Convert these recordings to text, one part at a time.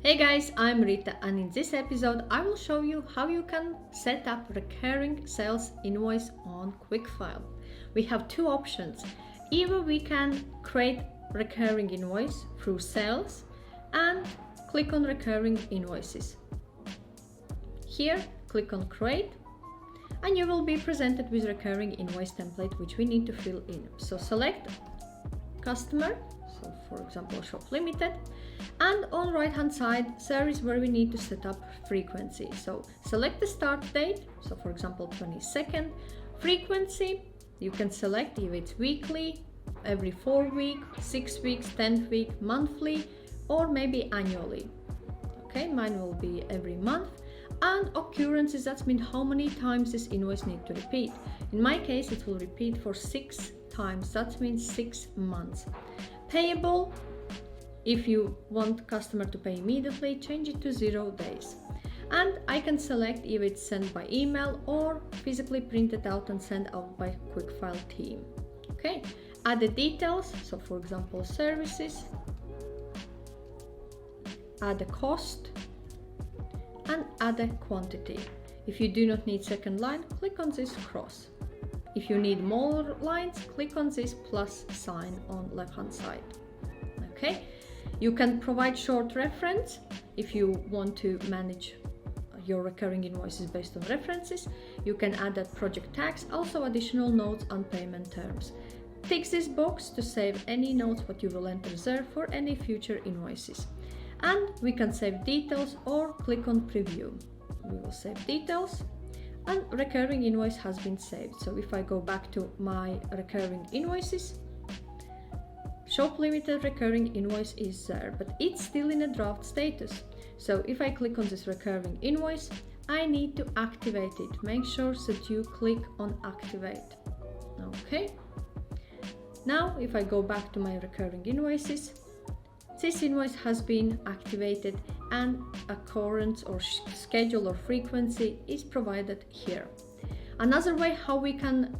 Hey guys, I'm Rita, and in this episode I will show you how you can set up recurring sales invoice on QuickFile. We have two options. Either we can create recurring invoice through sales and click on recurring invoices. Here, click on create and you will be presented with recurring invoice template which we need to fill in. So select customer, so for example shop limited, and on right hand side there is where we need to set up frequency. So select the start date, so for example 22nd. Frequency you can select if it's weekly, every 4 weeks, 6 weeks, 10th week, monthly, or maybe annually. Okay, mine will be every month. And occurrences, that means how many times this invoice need to repeat. In my case it will repeat for 6 times, that means 6 months. Payable, if you want customer to pay immediately, change it to 0 days. And I can select if it's sent by email or physically printed out and sent out by QuickFile team. Okay, add the details, so for example services, add the cost, and add a quantity. If you do not need second line, click on this cross. If you need more lines, click on this plus sign on left hand side. Okay, you can provide short reference if you want to manage your recurring invoices based on references. You can add that project tags, also additional notes on payment terms. Tick this box to save any notes what you will enter there for any future invoices. And we can save details or click on preview. We will save details and recurring invoice has been saved. So if I go back to my recurring invoices, shop limited recurring invoice is there, but it's still in a draft status. So if I click on this recurring invoice, I need to activate it. Make sure that you click on activate. Okay. Now if I go back to my recurring invoices, this invoice has been activated and occurrence or schedule or frequency is provided here. Another way how we can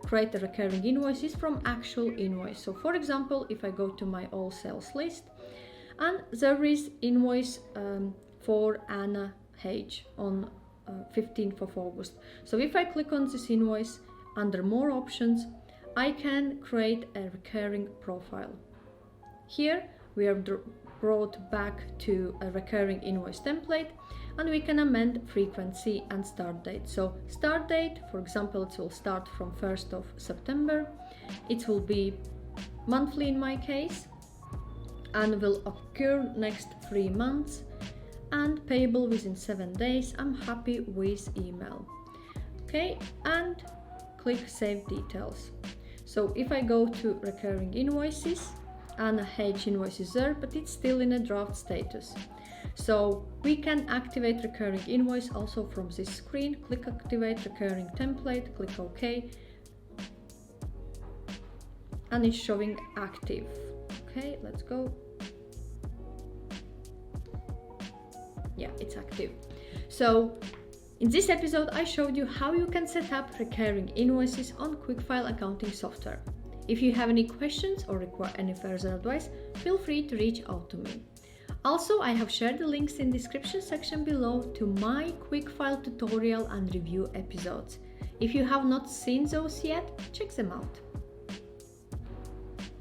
create a recurring invoice is from actual invoice. So for example, if I go to my all sales list and there is invoice for Anna H on 15th of August. So if I click on this invoice, under more options, I can create a recurring profile. Here we are brought back to a recurring invoice template and we can amend frequency and start date. So start date, for example, it will start from 1st of September. It will be monthly in my case and will occur next 3 months and payable within 7 days. I'm happy with email. Okay, and click save details. So if I go to recurring invoices, Anna H invoice is there, but it's still in a draft status. So we can activate recurring invoice also from this screen. Click activate recurring template, click OK, and it's showing active. Okay, let's go. Yeah, it's active. So in this episode I showed you how you can set up recurring invoices on QuickFile accounting software. If you have any questions or require any further advice, feel free to reach out to me. Also, I have shared the links in the description section below to my QuickFile tutorial and review episodes. If you have not seen those yet, check them out.